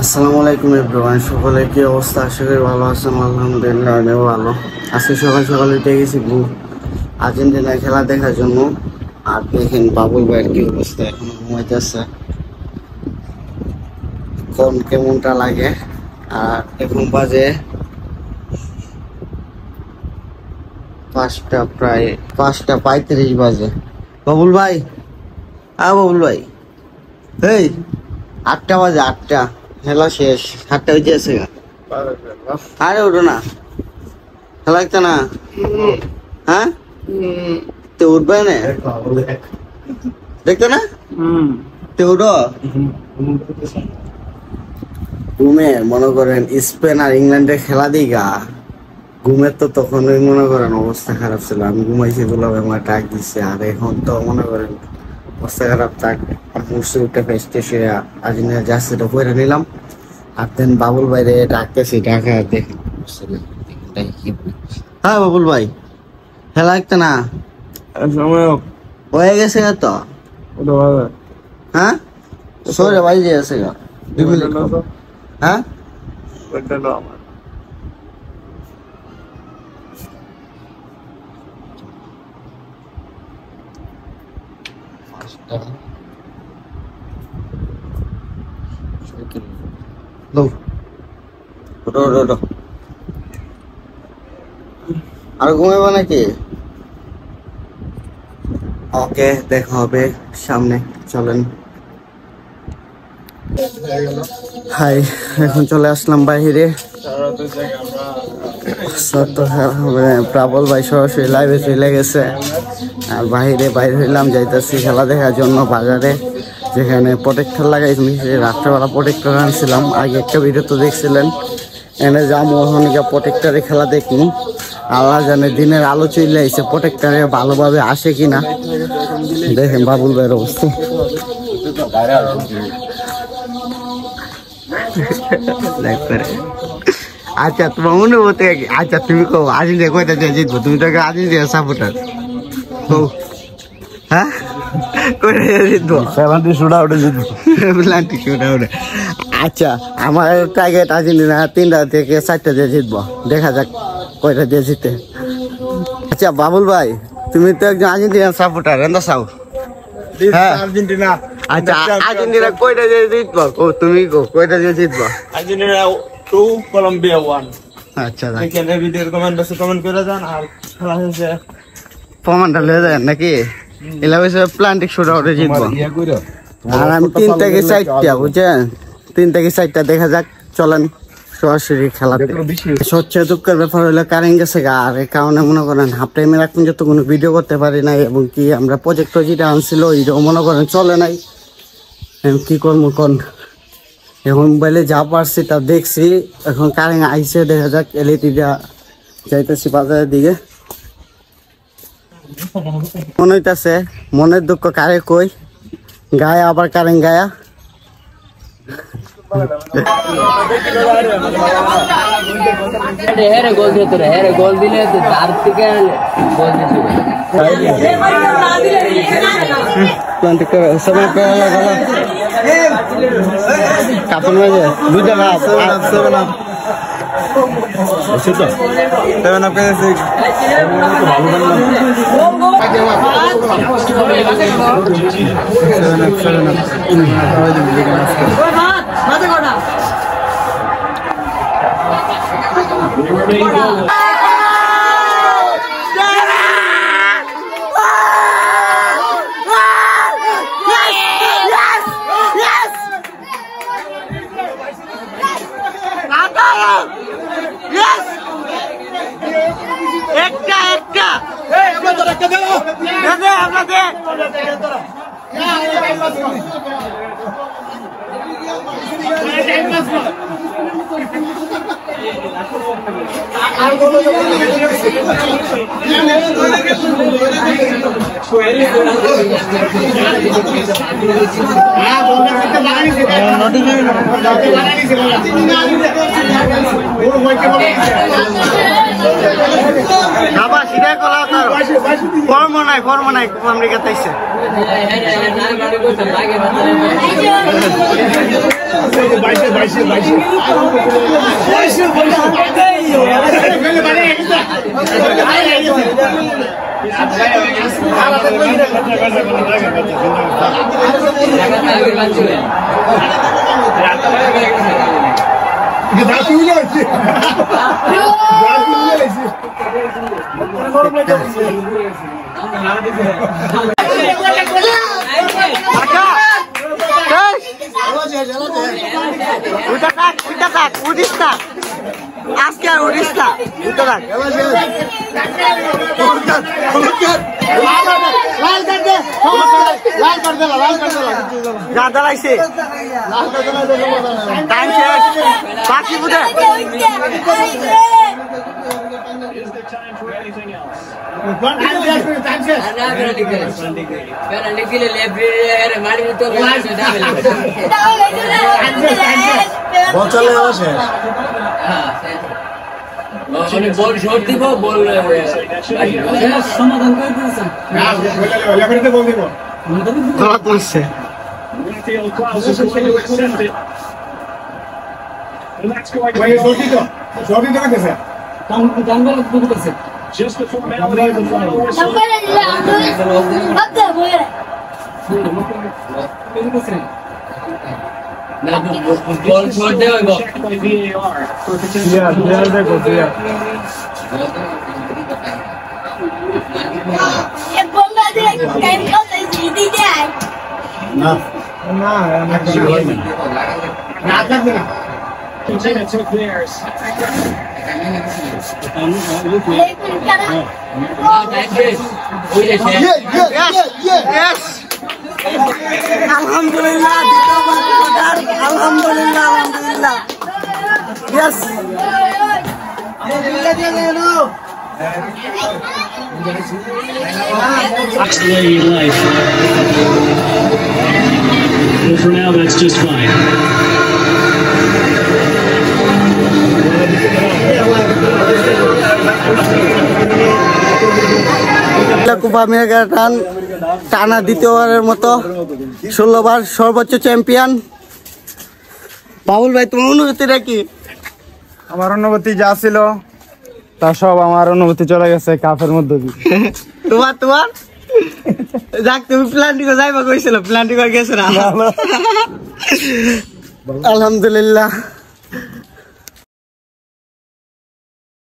আসসালামু আলাইকুম এভরিওয়ান, সকলের কি অবস্থা? আশা করি ভালো আছেন। আলহামদুলিল্লাহ আমিও ভালো আজকে সকাল সকাল উঠে গেছি আর্জেন্টিনা খেলা দেখার জন্য। আর দেখেন বাবুল ভাইয়ের কি অবস্থা, এখনো ঘুমাইতেছে। কোন কেমনটা লাগে। আর এখন বাজে 5টা, প্রায় 5:35 বাজে। বাবুল ভাই, বাবুল ভাই, এই 8টা বাজে, 8টা, খেলা শেষ। 8টা হইতে আছে গা। আরে ওঠো না, খেলা একটা না। হ্যাঁ তো উঠবে না, দেখতো না তো উঠো। ঘুমে মনে করেন স্পেন আর ইংল্যান্ডের খেলা দিগা ঘুমের তো তখনই মনে করেন অবস্থা খারাপ ছিল। আমি ঘুমাইছি বলে আমার ডাক দিচ্ছে। আর এখন তো মনে করেন অবস্থা খারাপ। তাক মুসে উঠে ফেসতে সে আর্জেন্টিনা জার্সিটা পরে নিলাম। আর দেন বাবুল ভাইরে ডাকতেছি, ডাকা দেখেন। হ্যাঁ বাবুল ভাই, খেলা একটা না হয়ে গেছে তো। হ্যাঁ সরে বাড়ি যে আছে গা 2 মিনিট। হ্যাঁ আর ঘুমাবো নাকি? ওকে, দেখা হবে সামনে, চলেন। হাই, এখন চলে আসলাম বাহিরে। প্রাবল ভাই সরাসরি লাইভে চলে গেছে। আর বাইরে হইলাম, যাইতেছি খেলা দেখার জন্য বাজারে, যেখানে প্রোটেক্টর লাগাইছি। রাত্রেবেলা প্রোটেক্টর আনছিলাম, আগে একটা ভিডিও তো দেখছিলেন। এনে যাবো প্রোটেক্টরে খেলা দেখি। আল্লাহ জানে দিনের আলো চলে আইছে, প্রোটেক্টরে ভালোভাবে আসে কিনা। দেখেন বাবুল ভাইয়ের অবস্থা। আচ্ছা তোমার মনে হতে, আচ্ছা তুমি কো আর্জেন্টিনা কয়টা দিয়ে জিতবো? তুমি তো আর্জেন্টিনা সাপোর্টার। হ্যাঁ কয়টা দিয়ে জিতবো? 70 শুটআউটে জিতবো। 70 শুটআউটে। আচ্ছা আমার টার্গেট আর্জেন্টিনা 3টা থেকে 4টা দিয়ে জিতবো। দেখা যাক কয়টা দিয়ে জিতে। আচ্ছা বাবুল ভাই, তুমি তো একজন আর্জেন্টিনা সাপোর্টার, এন্দা চাও? হ্যাঁ আর্জেন্টিনা। আচ্ছা আর্জেন্টিনা কয়টা দিয়ে জিতবো? তুমি কয়টা দিয়ে জিতবো? Argentina 2, Colombia 1। আচ্ছা এখানে ভিডিওর কমেন্ট বক্সে কমেন্ট করে যান। আর খেলা শেষে প্রমাণটা লয়ে যান নাকি? এলা হইছে প্ল্যান্টিক শুটআউটে জিতবো। আর আমি 3 থেকে 4টা, বুঝছেন? 3 থেকে 4টা দেখা যাক, চলেন সরাসরি খেলাতে। সবচেয়ে দুঃখের ব্যাপার হলো কারেন্ট গেছে গা। আর এই কারণে মনে করেন হাফ টাইমের এখন যত কোনো ভিডিও করতে পারি নাই। এবং কি আমরা প্রজেক্টর যেটা আনছিল ওইটাও মনে করেন চলে নাই। কি করবো কোন, এখন মোবাইলে যা পারছি তা দেখছি। এখন কারেন্ট আইসে, দেখা যাক এলইডিটা যাইতেছি বাজারের দিকে। মনে হইতেছে মনের দুঃখ কারে কই, গায়ে আবার কারেন্ট গায়া। গোল দিলে তার থেকে গোল কাপড় মেজে 2টা cup, 7 up. Apa sih deh kalau taruh? Formal naik, Amerika Taisha. আজকে আর উঠিস না দাঁড়াইছে বাকি বুঝে বল শর্ট দিব বল সমাধান করে দিয়েছেন পড়ছে Just the formality of the ball short দেওয়া check by VAR for potential. Continue took theirs. আলহামদুলিল্লাহ আলহামদুলিল্লাহ yes Lady life. Well, for now, that's just fine. Copa America টানা দ্বিতীয়বারের মতো 16 বার সর্বোচ্চ চ্যাম্পিয়ন। বাবুল ভাই তোমার অনুভূতিটা কি? আমার অনুভূতি যা ছিল তা সব আমার অনুভূতি চলে গেছে কাপের মধ্যে দিয়ে। তোমার যাক তুমি প্ল্যান্টিকো যাইবা কইছিল, প্ল্যান্টিকো গেছে না। আলহামদুলিল্লাহ।